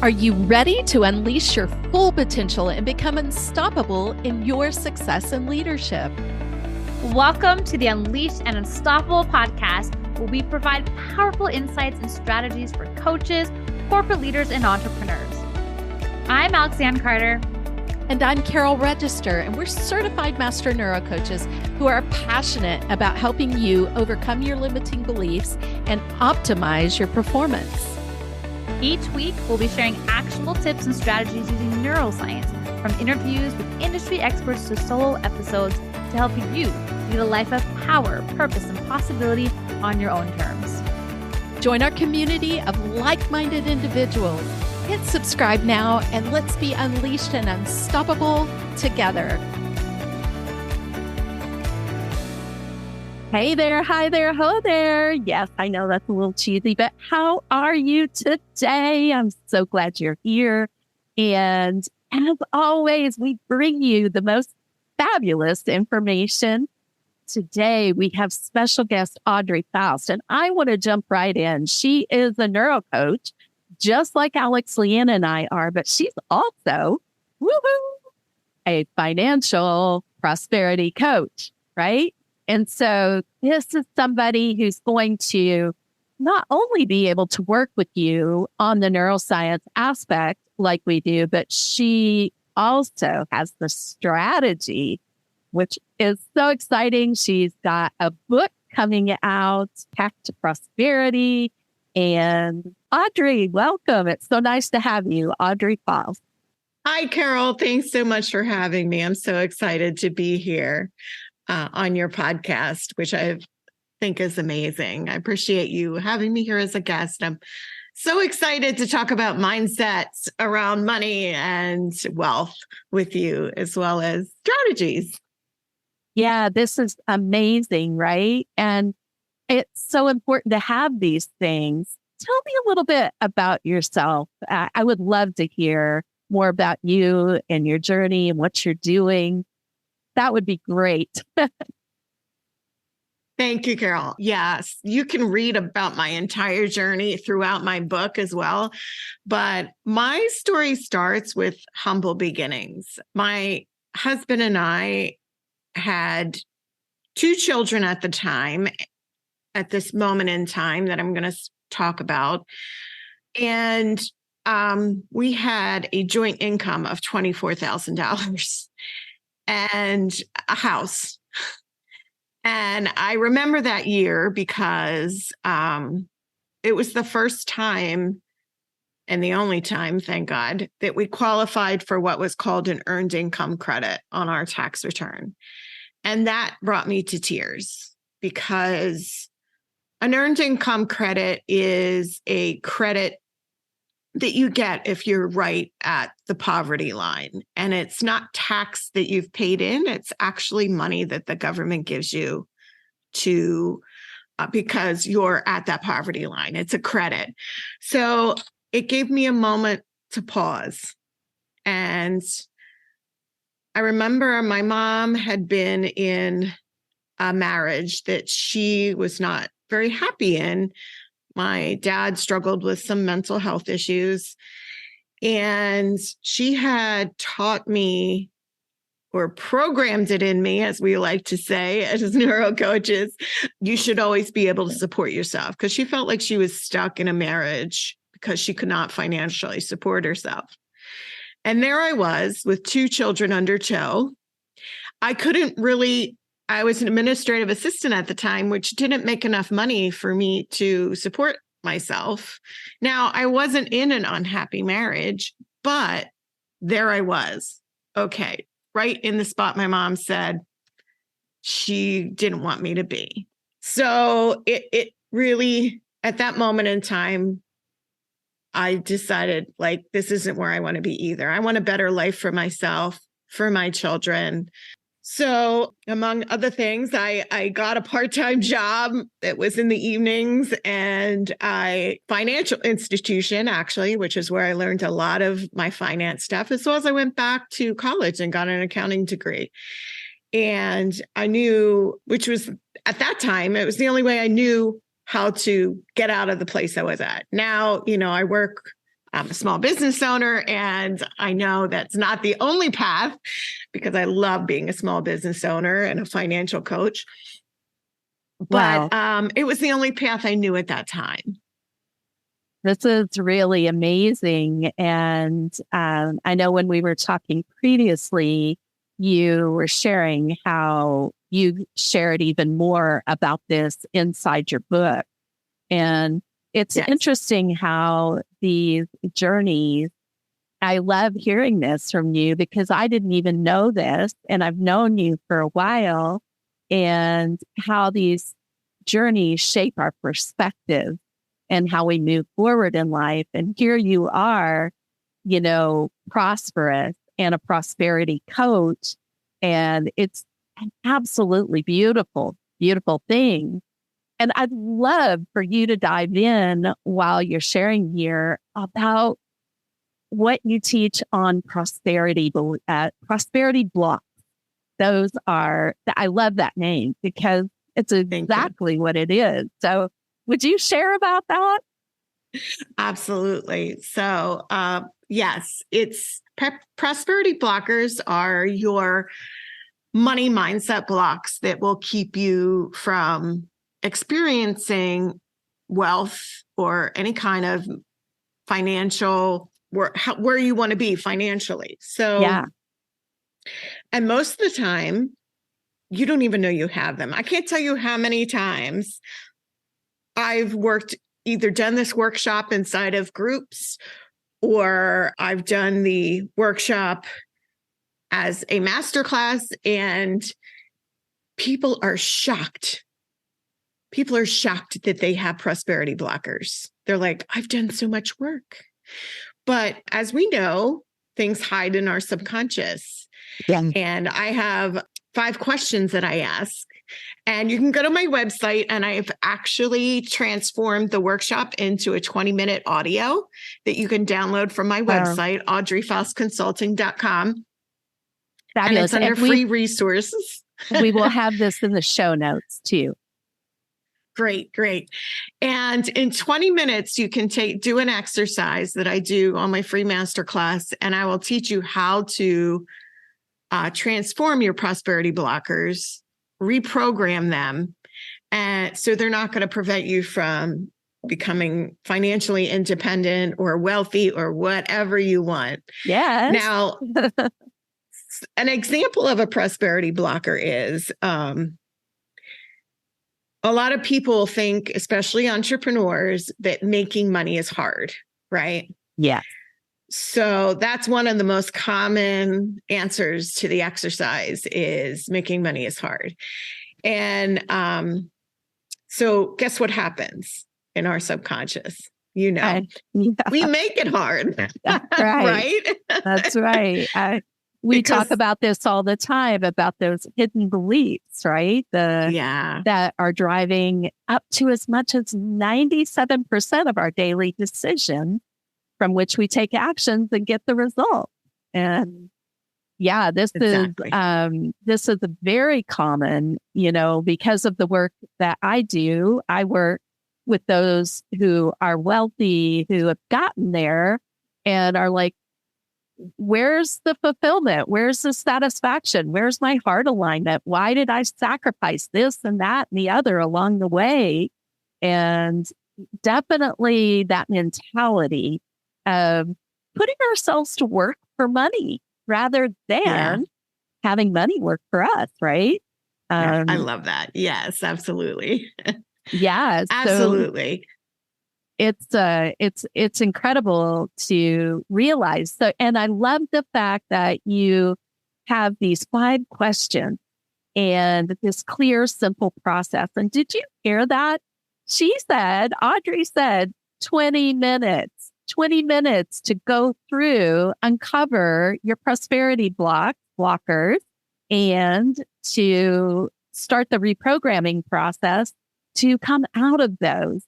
Are you ready to unleash your full potential and become unstoppable in your success and leadership? Welcome to the Unleashed and Unstoppable podcast, where we provide powerful insights and strategies for coaches, corporate leaders, and entrepreneurs. I'm Lianne Carter. And I'm Carol Register, and we're certified master NeuroCoaches who are passionate about helping you overcome your limiting beliefs and optimize your performance. Each week, we'll be sharing actionable tips and strategies using neuroscience, from interviews with industry experts to solo episodes, to help you lead a life of power, purpose, and possibility on your own terms. Join our community of like-minded individuals. Hit subscribe now, and let's be unleashed and unstoppable together. Hey there, hi there, ho there. Yes, I know that's a little cheesy, but how are you today? I'm so glad you're here. And as always, we bring you the most fabulous information. Today, we have special guest Audrey Faust, and I want to jump right in. She is a NeuroCoach, just like Lianne and I are, but she's also, a financial prosperity coach, right? And so this is somebody who's going to not only be able to work with you on the neuroscience aspect like we do, but she also has the strategy, which is so exciting. She's got a book coming out, Path to Prosperity. And Audrey, welcome. It's so nice to have you, Audrey Faust. Hi, Carol. Thanks so much for having me. I'm so excited to be here on your podcast, which I think is amazing. I appreciate you having me here as a guest. I'm so excited to talk about mindsets around money and wealth with you, as well as strategies. Yeah, this is amazing, right? And it's so important to have these things. Tell me a little bit about yourself. I would love to hear more about you and your journey and what you're doing. That would be great. Thank you, Carol. Yes, you can read about my entire journey throughout my book as well. But my story starts with humble beginnings. My husband and I had 2 children at the time, at this moment in time that I'm going to talk about. And we had a joint income of $24,000 and a house. And I remember that year because it was the first time, and the only time, thank God, that we qualified for what was called an earned income credit on our tax return. And that brought me to tears, because an earned income credit is a credit that you get if you're right at the poverty line. And it's not tax that you've paid in. It's actually money that the government gives you to because you're at that poverty line. It's a credit. So it gave me a moment to pause. And I remember my mom had been in a marriage that she was not very happy in. My dad struggled with some mental health issues, and she had taught me, or programmed it in me, as we like to say as NeuroCoaches, you should always be able to support yourself, because she felt like she was stuck in a marriage because she could not financially support herself. And there I was with 2 children under tow. I was an administrative assistant at the time, which didn't make enough money for me to support myself. Now, I wasn't in an unhappy marriage, but there I was. Okay, right in the spot my mom said she didn't want me to be. So it really, at that moment in time, I decided, like, this isn't where I want to be either. I want a better life for myself, for my children. So among other things, I got a part-time job that was in the evenings, and a financial institution, actually, which is where I learned a lot of my finance stuff, as well as I went back to college and got an accounting degree. And I knew, which was at that time, it was the only way I knew how to get out of the place I was at. Now, I work I'm a small business owner, and I know that's not the only path because I love being a small business owner and a financial coach. But it was the only path I knew at that time. This is really amazing. And I know when we were talking previously, you were sharing how you shared even more about this inside your book. And it's interesting how these journeys, I love hearing this from you because I didn't even know this, and I've known you for a while, and how these journeys shape our perspective and how we move forward in life. And here you are, prosperous and a prosperity coach. And it's an absolutely beautiful, beautiful thing. And I'd love for you to dive in while you're sharing here about what you teach on prosperity blocks. Those are, I love that name because it's exactly what it is. So would you share about that? Absolutely. So, yes, it's prosperity blockers are your money mindset blocks that will keep you from experiencing wealth or any kind of financial where you want to be financially. So, and most of the time, you don't even know you have them. I can't tell you how many times I've either done this workshop inside of groups, or I've done the workshop as a masterclass, and people are shocked. People are shocked that they have prosperity blockers. They're like, I've done so much work. But as we know, things hide in our subconscious. Yeah. And I have 5 questions that I ask. And you can go to my website, and I've actually transformed the workshop into a 20-minute audio that you can download from my website, audreyfaustconsulting.com. Fabulous. And it's under free resources. We will have this in the show notes too. Great. And in 20 minutes, you can do an exercise that I do on my free masterclass, and I will teach you how to transform your prosperity blockers, reprogram them, and so they're not going to prevent you from becoming financially independent or wealthy or whatever you want. Yes. Now, an example of a prosperity blocker is a lot of people think, especially entrepreneurs, that making money is hard, right? Yeah. So that's one of the most common answers to the exercise is making money is hard. And so guess what happens in our subconscious? We make it hard. That's right. Right? That's right. We talk about this all the time, about those hidden beliefs, right? That are driving up to as much as 97% of our daily decisions, from which we take actions and get the result. And this is a very common, because of the work that I do. I work with those who are wealthy, who have gotten there and are like, where's the fulfillment? Where's the satisfaction? Where's my heart alignment? Why did I sacrifice this and that and the other along the way? And definitely that mentality of putting ourselves to work for money rather than having money work for us, right? I love that. Yes, absolutely. Yeah, absolutely. So it's incredible to realize. So, and I love the fact that you have these 5 questions and this clear, simple process. And did you hear that? Audrey said 20 minutes to go through, uncover your prosperity blockers, and to start the reprogramming process to come out of those.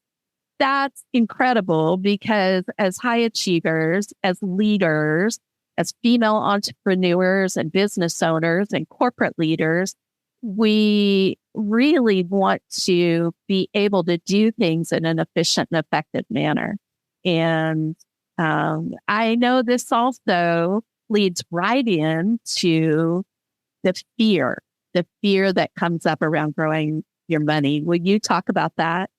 That's incredible because as high achievers, as leaders, as female entrepreneurs and business owners and corporate leaders, we really want to be able to do things in an efficient and effective manner. And I know this also leads right into the fear that comes up around growing your money. Will you talk about that?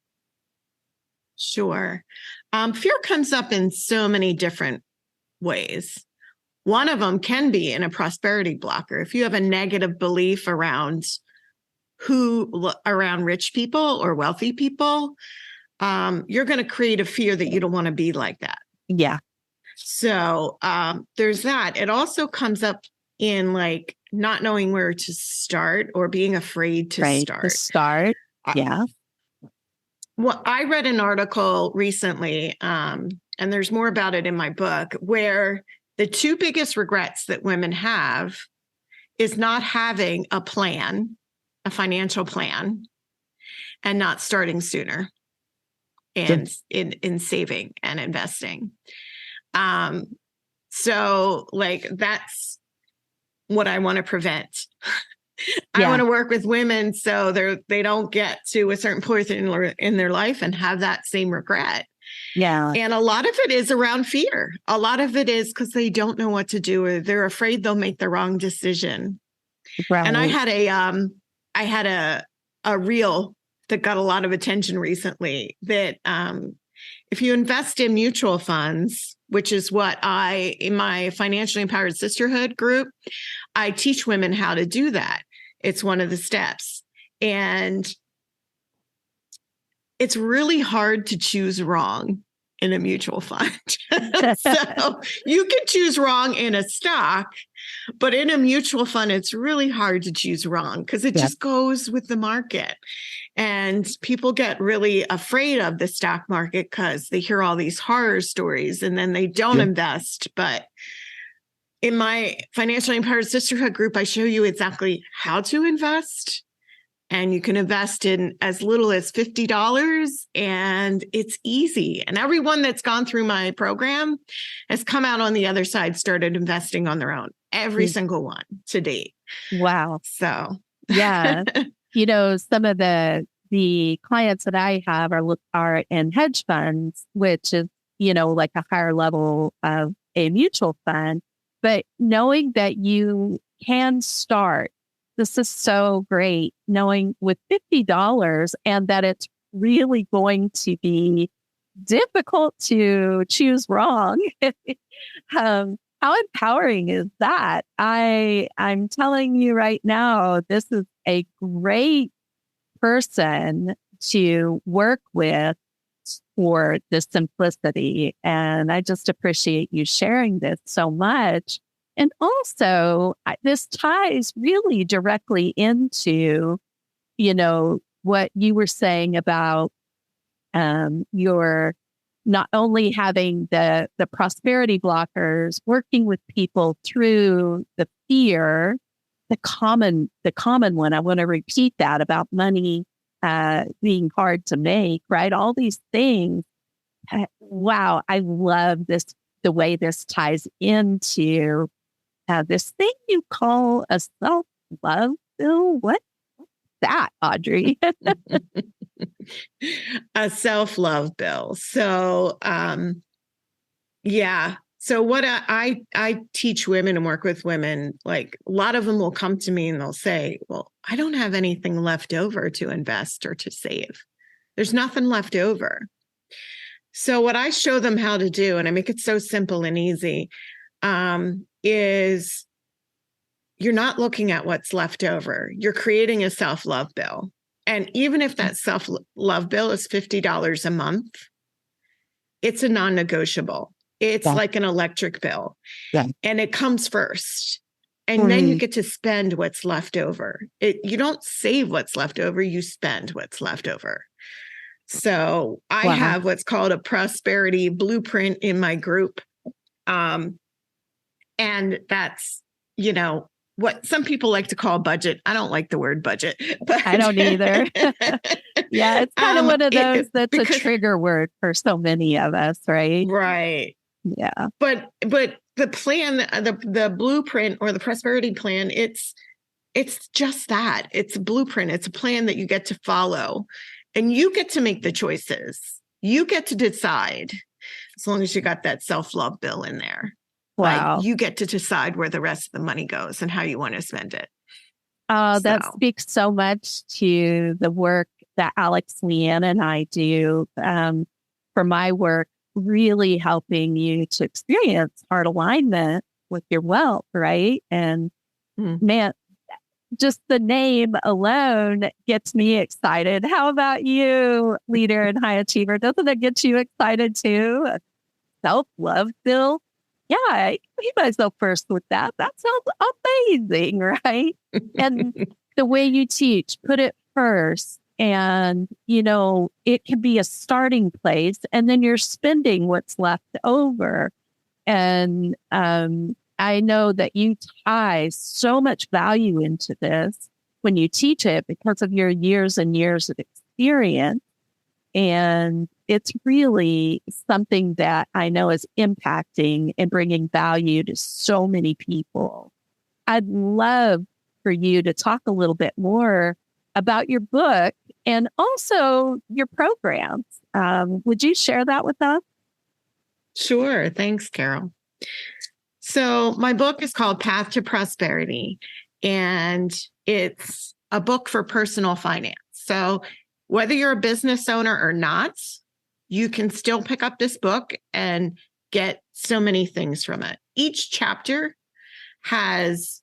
Sure. Fear comes up in so many different ways. One of them can be in a prosperity blocker. If you have a negative belief around rich people or wealthy people, you're going to create a fear that you don't want to be like that. Yeah. So there's that. It also comes up in like not knowing where to start or being afraid to start. Yeah. Well, I read an article recently, and there's more about it in my book, where the two biggest regrets that women have is not having a plan, a financial plan, and not starting sooner and in saving and investing. So like that's what I want to prevent. I want to work with women so they don't get to a certain point in their life and have that same regret. Yeah. And a lot of it is around fear. A lot of it is because they don't know what to do, or they're afraid they'll make the wrong decision. Right. And I had a reel that got a lot of attention recently that if you invest in mutual funds, which is what in my Financially Empowered Sisterhood group, I teach women how to do that. It's one of the steps. And it's really hard to choose wrong in a mutual fund. So you can choose wrong in a stock, but in a mutual fund, it's really hard to choose wrong because it just goes with the market. And people get really afraid of the stock market because they hear all these horror stories and then they don't invest. But in my Financially Empowered Sisterhood group, I show you exactly how to invest. And you can invest in as little as $50, and it's easy. And everyone that's gone through my program has come out on the other side, started investing on their own. Every single one to date. Wow. So yeah. Some of the clients that I have are in hedge funds, which is, like a higher level of a mutual fund. But knowing that you can start, this is so great, knowing with $50 and that it's really going to be difficult to choose wrong. How empowering is that? I'm telling you right now, this is a great person to work with for the simplicity. And I just appreciate you sharing this so much. And also, this ties really directly into, what you were saying about your not only having the prosperity blockers, working with people through the fear, the common one. I want to repeat that about money being hard to make, right? All these things. Wow, I love this, the way this ties into this thing you call a self-love bill. What's that, Audrey? A self-love bill. So, So what I teach women and work with women, like a lot of them will come to me and they'll say, well, I don't have anything left over to invest or to save. There's nothing left over. So what I show them how to do, and I make it so simple and easy, is you're not looking at what's left over. You're creating a self-love bill. And even if that self-love bill is $50 a month, it's a non-negotiable. It's like an electric bill. Yeah. And it comes first. And then you get to spend what's left over. You don't save what's left over, you spend what's left over. So I have what's called a prosperity blueprint in my group. And that's, what some people like to call budget. I don't like the word budget. But I don't either. Yeah, it's kind of one of those that's a trigger word for so many of us, right? Right. Yeah. But the plan, the blueprint or the prosperity plan, it's just that. It's a blueprint. It's a plan that you get to follow and you get to make the choices. You get to decide. as long as you got that self-love bill in there. Wow. Like you get to decide where the rest of the money goes and how you want to spend it. That speaks so much to the work that Alex, Lianne, and I do for my work, really helping you to experience heart alignment with your wealth, right? And man, just the name alone gets me excited. How about you, leader and high achiever? Doesn't it get you excited too? Self-love bill? Yeah, you might go first with that. That sounds amazing, right? And the way you teach, put it first. And, it can be a starting place, and then you're spending what's left over. And I know that you tie so much value into this when you teach it because of your years and years of experience. And it's really something that I know is impacting and bringing value to so many people. I'd love for you to talk a little bit more about your book and also your programs. Would you share that with us? Sure. Thanks, Carol. So my book is called Path to Prosperity, and it's a book for personal finance. So whether you're a business owner or not, you can still pick up this book and get so many things from it. Each chapter has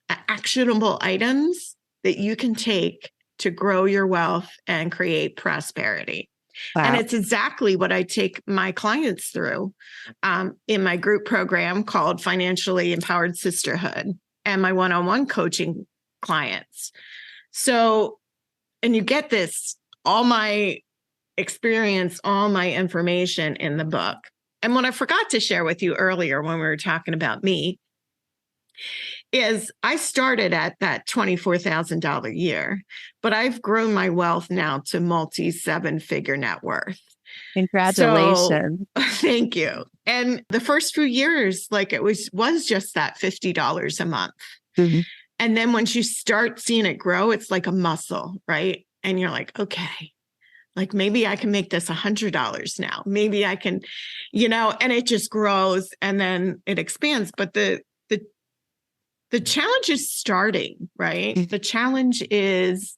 actionable items that you can take to grow your wealth and create prosperity. Wow. And it's exactly what I take my clients through in my group program called Financially Empowered Sisterhood and my one-on-one coaching clients. So, and you get this, all my experience, all my information in the book. And what I forgot to share with you earlier when we were talking about me is I started at that $24,000 a year, but I've grown my wealth now to multi-7-figure net worth. Congratulations. So, thank you. And the first few years, like it was just that $50 a month. Mm-hmm. And then once you start seeing it grow, it's like a muscle, right? And you're like, okay, like maybe I can make this $100 now. Maybe I can, and it just grows and then it expands. But the challenge is starting, right? Mm-hmm. The challenge is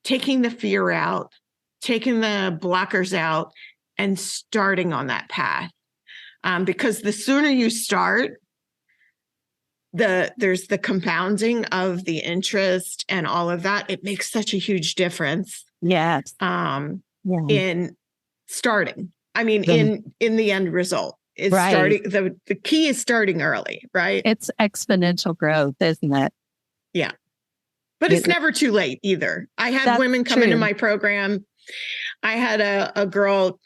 taking the fear out, taking the blockers out, and starting on that path. Because the sooner you start, there's the compounding of the interest and all of that. It makes such a huge difference. Yes. In starting. I mean, in the end result. It's right. Starting. The key is starting early, right? It's exponential growth, isn't it? Yeah. But it's never too late either. I had women come into my program. I had a girl,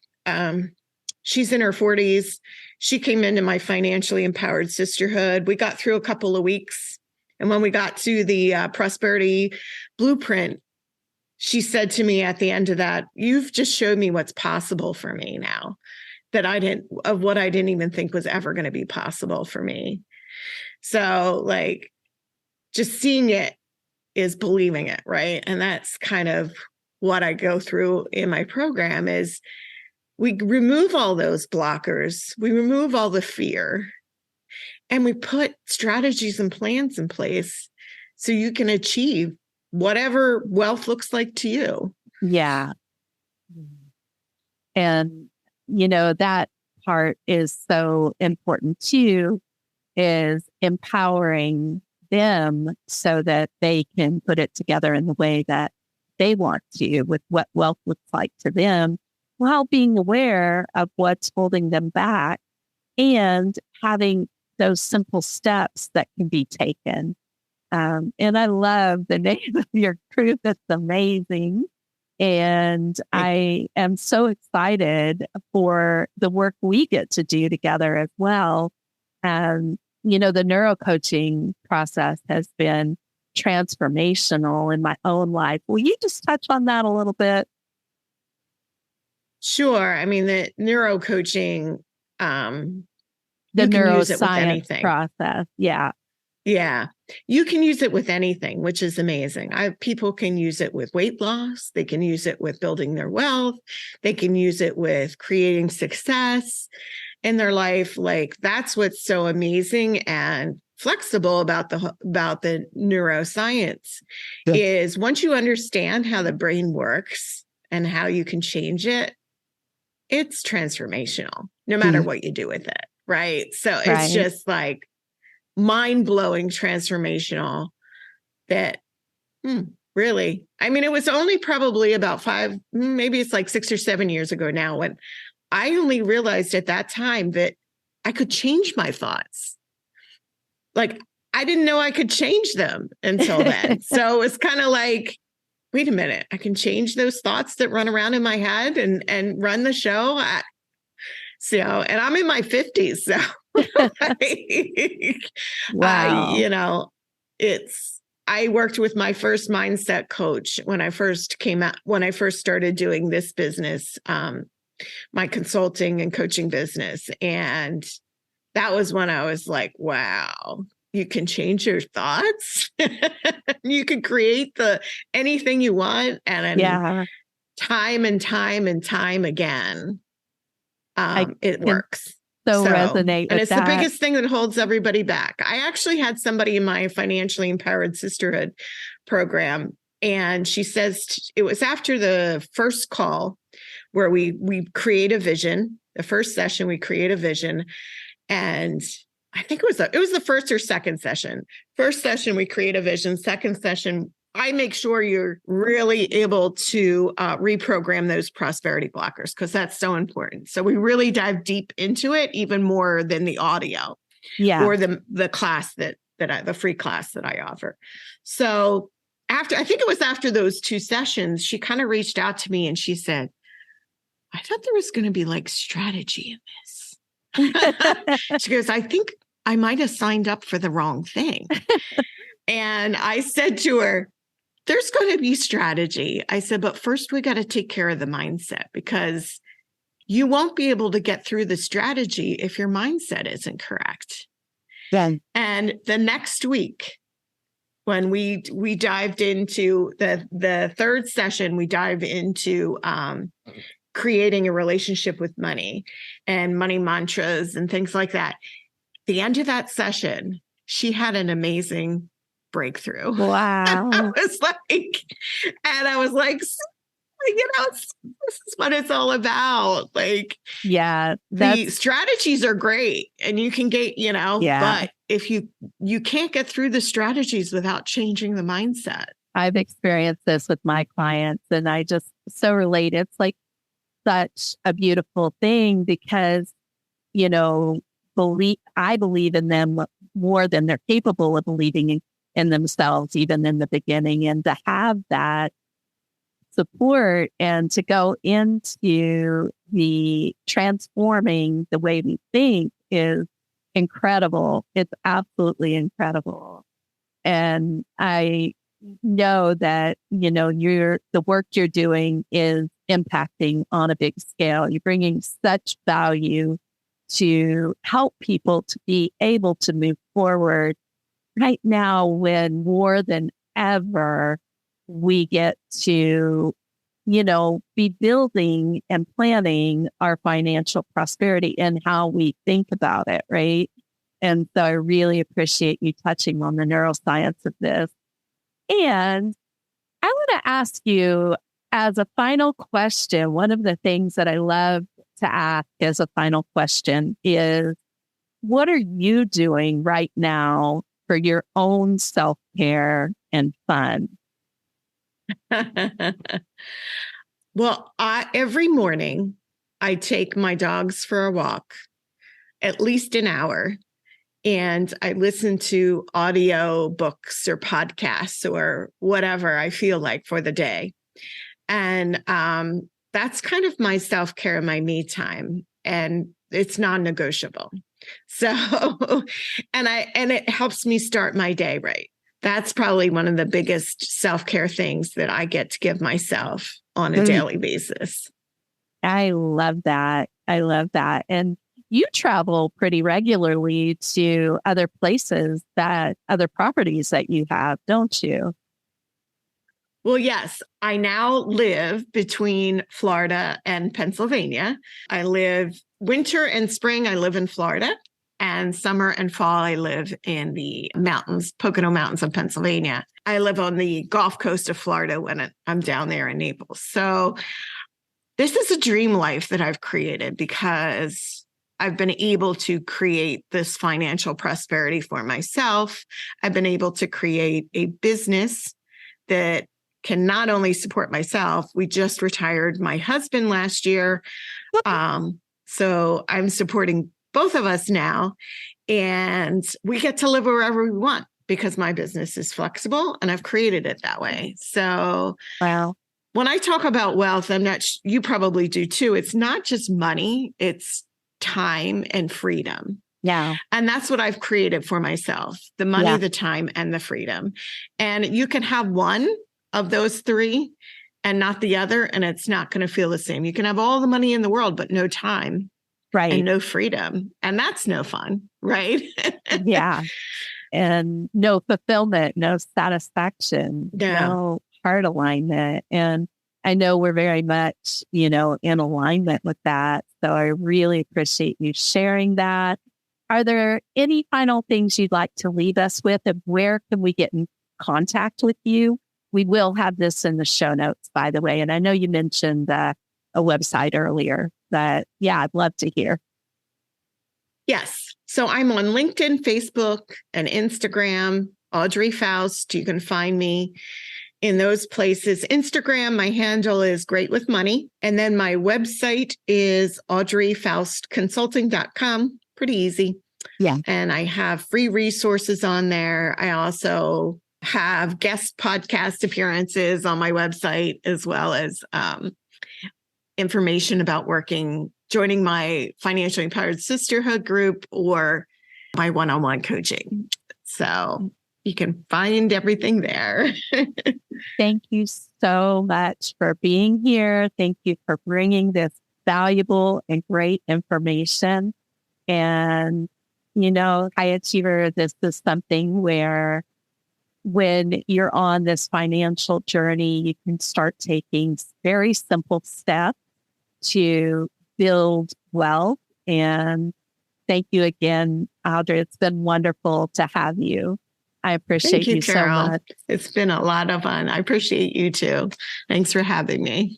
she's in her 40s. She came into my Financially Empowered Sisterhood. We got through a couple of weeks. And when we got to the Prosperity Blueprint, she said to me at the end of that, "You've just showed me what's possible for me now, what I didn't even think was ever going to be possible for me." So like just seeing it is believing it, right? And that's kind of what I go through in my program is we remove all those blockers, we remove all the fear, and we put strategies and plans in place so you can achieve whatever wealth looks like to you. Yeah. And, that part is so important too, is empowering them so that they can put it together in the way that they want to with what wealth looks like to them, while being aware of what's holding them back and having those simple steps that can be taken. And I love the name of your group. It's amazing. And I am so excited for the work we get to do together as well. The NeuroCoaching process has been transformational in my own life. Will you just touch on that a little bit? Sure. I mean, the NeuroCoaching, the neuroscience process. Yeah. Yeah. You can use it with anything, which is amazing. People can use it with weight loss. They can use it with building their wealth. They can use it with creating success in their life. Like, that's what's so amazing and flexible about the neuroscience. Yeah. Is once you understand how the brain works and how you can change it, it's transformational, no matter what you do with it. Right. So it's just like mind-blowing transformational that really, I mean, it was only probably about 5, maybe it's like 6 or 7 years ago now, when I only realized at that time that I could change my thoughts. Like, I didn't know I could change them until then. So it's kind of like, wait a minute, I can change those thoughts that run around in my head and run the show. And I'm in my 50s. So wow. I worked with my first mindset coach when I first started doing this business, my consulting and coaching business. And that was when I was like, wow, you can change your thoughts. You can create anything you want. And then time and time and time again, it works. So resonate and with it's that. The biggest thing that holds everybody back. I actually had somebody in my Financially Empowered Sisterhood program, and she says it was after the first call where we create a vision. The first session, we create a vision, and I think it was the first or second session. First session, we create a vision. Second session, I make sure you're really able to reprogram those prosperity blockers, because that's so important. So we really dive deep into it, even more than the audio or the class the free class that I offer. So I think it was after those 2 sessions, she kind of reached out to me and she said, I thought there was going to be like strategy in this. She goes, I think I might have signed up for the wrong thing. And I said to her, there's going to be strategy. I said, but first we got to take care of the mindset, because you won't be able to get through the strategy if your mindset isn't correct. Then, and the next week, when we dived into the third session, we dive into creating a relationship with money and money mantras and things like that. The end of that session, she had an amazing breakthrough. Wow. I was like, this is what it's all about. Like, the strategies are great and you can get, but if you can't get through the strategies without changing the mindset. I've experienced this with my clients, and I just so relate. It's like such a beautiful thing, because, I believe in them more than they're capable of believing in themselves, even in the beginning. And to have that support and to go into the transforming the way we think is incredible. It's absolutely incredible. And I know that, the work you're doing is impacting on a big scale. You're bringing such value to help people to be able to move forward right now, when more than ever we get to, be building and planning our financial prosperity and how we think about it, right? And so I really appreciate you touching on the neuroscience of this. And I want to ask you, as a final question, one of the things that I love to ask as a final question is, what are you doing right now for your own self-care and fun? Well, every morning I take my dogs for a walk, at least an hour, and I listen to audio books or podcasts or whatever I feel like for the day. And that's kind of my self-care, my me time, and it's non-negotiable. So, and it helps me start my day right. That's probably one of the biggest self-care things that I get to give myself on a daily basis. I love that. And, you travel pretty regularly to other places other properties that you have, don't you? Well, yes, I now live between Florida and Pennsylvania. I live winter and spring, I live in Florida, and summer and fall, I live in the mountains, Pocono Mountains of Pennsylvania. I live on the Gulf Coast of Florida when I'm down there in Naples. So this is a dream life that I've created because I've been able to create this financial prosperity for myself. I've been able to create a business that can not only support myself. We just retired my husband last year. So I'm supporting both of us now, and we get to live wherever we want because my business is flexible and I've created it that way. So wow. When I talk about wealth, you probably do too. It's not just money, it's time and freedom. Yeah. And that's what I've created for myself, the money, the time, and the freedom. And you can have one of those three and not the other, and it's not going to feel the same. You can have all the money in the world, but no time, right, and no freedom. And that's no fun, right? Yeah. And no fulfillment, no satisfaction, no heart alignment. And I know we're very much, in alignment with that. So I really appreciate you sharing that. Are there any final things you'd like to leave us with? And where can we get in contact with you? We will have this in the show notes, by the way. And I know you mentioned a website earlier that, I'd love to hear. Yes. So I'm on LinkedIn, Facebook, and Instagram, Audrey Faust. You can find me in those places. Instagram, my handle is Great With Money. And then my website is audreyfaustconsulting.com. Pretty easy. Yeah. And I have free resources on there. I also have guest podcast appearances on my website, as well as information about joining my Financially Empowered Sisterhood group or my one-on-one coaching. So you can find everything there. Thank you so much for being here. Thank you for bringing this valuable and great information. And, High Achiever, this is something where when you're on this financial journey, you can start taking very simple steps to build wealth. And thank you again, Audrey. It's been wonderful to have you. I appreciate you so much. It's been a lot of fun. I appreciate you too. Thanks for having me.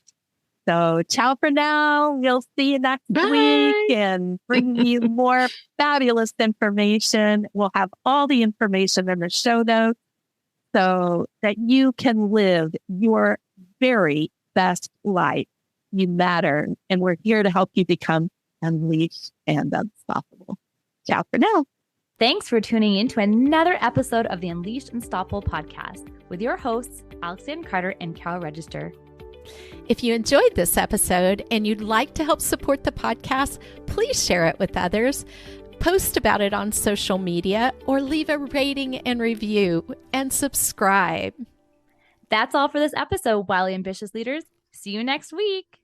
So ciao for now. We'll see you next week and bring you more fabulous information. We'll have all the information in the show notes so that you can live your very best life. You matter. And we're here to help you become unleashed and unstoppable. Ciao for now. Thanks for tuning in to another episode of the Unleashed Unstoppable podcast with your hosts, Alexandra Carter and Carol Register. If you enjoyed this episode and you'd like to help support the podcast, please share it with others, post about it on social media, or leave a rating and review and subscribe. That's all for this episode, Wildly Ambitious Leaders. See you next week.